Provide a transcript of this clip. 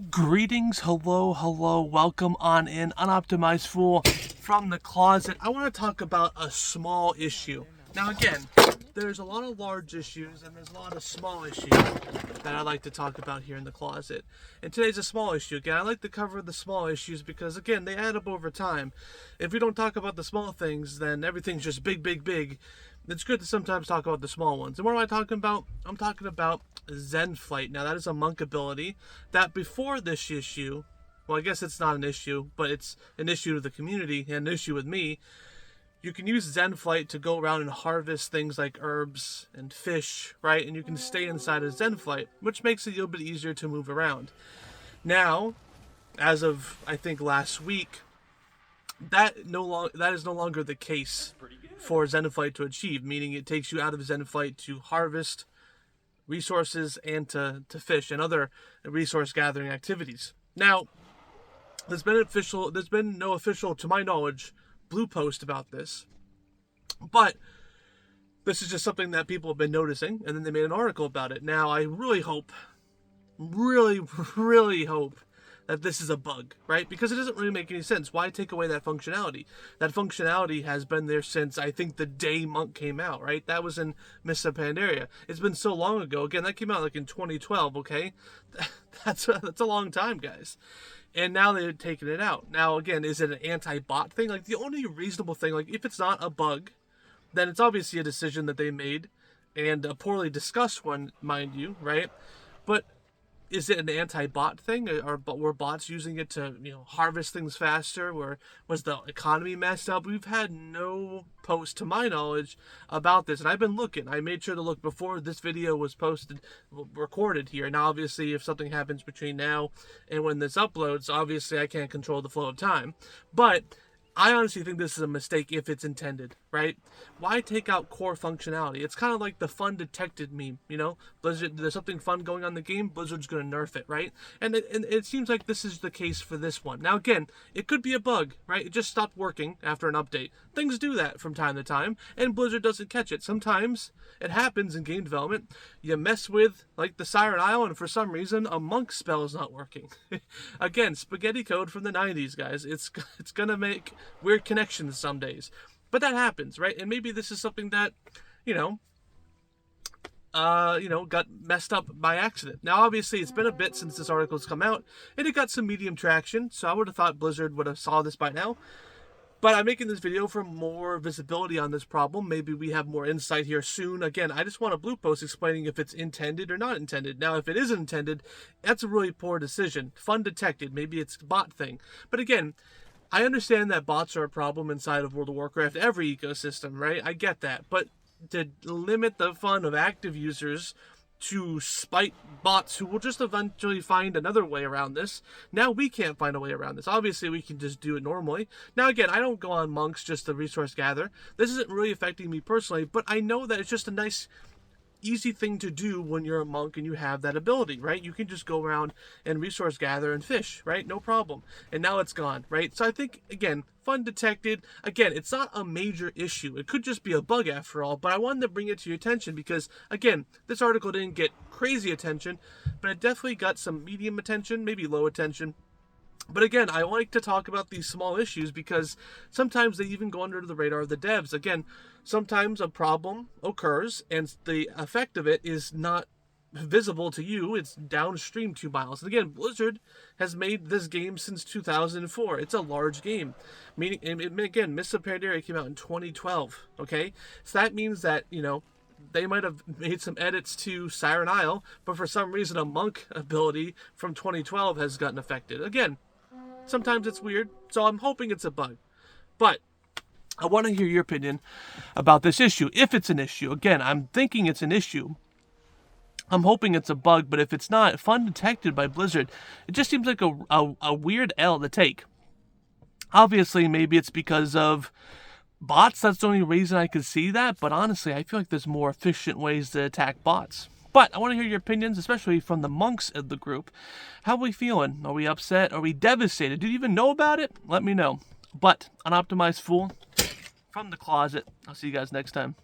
Greetings, hello, welcome on in, Unoptimized Fool from the closet. I want to talk about a small issue. Now again, there's a lot of large issues and there's a lot of small issues that I like to talk about here in the closet. And today's a small issue. Again, I like to cover the small issues because again, they add up over time. If we don't talk about the small things, then everything's just big. It's good to sometimes talk about the small ones. And what am I talking about? I'm talking about Zen Flight. Now that is a monk ability that before this issue, well, I guess it's not an issue, but it's an issue to the community and an issue with me. You can use Zen Flight to go around and harvest things like herbs and fish, right? And you can stay inside of Zen Flight, which makes it a little bit easier to move around. Now, as of I think last week, that is no longer the case for Zen Flight to achieve, meaning it takes you out of Zen Flight to harvest resources and to fish and other resource gathering activities. Now, there's been no official, to my knowledge, blue post about this, but this is just something that people have been noticing, and then they made an article about it. Now, I really hope that this is a bug, right? Because it doesn't really make any sense. Why take away that functionality? That functionality has been there since, I think, the day Monk came out, right? That was in Mists of Pandaria. It's been so long ago. Again, that came out like in 2012, okay? That's a long time, guys. And now they're taking it out. Now, again, is it an anti-bot thing? Like, the only reasonable thing, like, if it's not a bug, then it's obviously a decision that they made, and a poorly discussed one, mind you, right? But is it an anti-bot thing, or were bots using it to, harvest things faster? Or was the economy messed up? We've had no post, to my knowledge, about this, and I've been looking. I made sure to look before this video was recorded here. Now, obviously, if something happens between now and when this uploads, obviously I can't control the flow of time. But I honestly think this is a mistake if it's intended, right? Why take out core functionality? It's kind of like the fun detected meme, Blizzard, there's something fun going on in the game, Blizzard's going to nerf it, right? And it seems like this is the case for this one. Now, again, it could be a bug, right? It just stopped working after an update. Things do that from time to time, and Blizzard doesn't catch it. Sometimes it happens in game development. You mess with, like, the Siren Isle, and for some reason, a monk spell is not working. Again, spaghetti code from the 90s, guys. It's going to make weird connections some days. But that happens, right? And maybe this is something that, got messed up by accident. Now, obviously, it's been a bit since this article's come out, and it got some medium traction, so I would have thought Blizzard would have saw this by now. But I'm making this video for more visibility on this problem. Maybe we have more insight here soon. Again, I just want a blue post explaining if it's intended or not intended. Now, if it is intended, that's a really poor decision. Fun detected. Maybe it's a bot thing. But again, I understand that bots are a problem inside of World of Warcraft, every ecosystem, right? I get that. But to limit the fun of active users to spite bots who will just eventually find another way around this, now we can't find a way around this. Obviously, we can just do it normally. Now, again, I don't go on monks just to resource gather. This isn't really affecting me personally, but I know that it's just a nice, easy thing to do when you're a monk and you have that ability, right? You can just go around and resource gather and fish, right? No problem. And now it's gone, right? So I think, again, fun detected. Again, it's not a major issue. It could just be a bug after all, but I wanted to bring it to your attention because, again, this article didn't get crazy attention, but it definitely got some medium attention, maybe low attention. But again, I like to talk about these small issues because sometimes they even go under the radar of the devs. Again, sometimes a problem occurs and the effect of it is not visible to you. It's downstream 2 miles. And again, Blizzard has made this game since 2004. It's a large game. Meaning, and again, Mists of Pandaria came out in 2012. Okay? So that means that, they might have made some edits to Siren Isle, but for some reason a monk ability from 2012 has gotten affected. Again, sometimes it's weird, so I'm hoping it's a bug. But I want to hear your opinion about this issue, if it's an issue. Again, I'm thinking it's an issue. I'm hoping it's a bug, but if it's not, fun detected by Blizzard, it just seems like a weird L to take. Obviously, maybe it's because of bots. That's the only reason I could see that, but honestly, I feel like there's more efficient ways to attack bots. But I want to hear your opinions, especially from the monks of the group. How are we feeling? Are we upset? Are we devastated? Do you even know about it? Let me know. But, Unoptimized Fool, from the closet. I'll see you guys next time.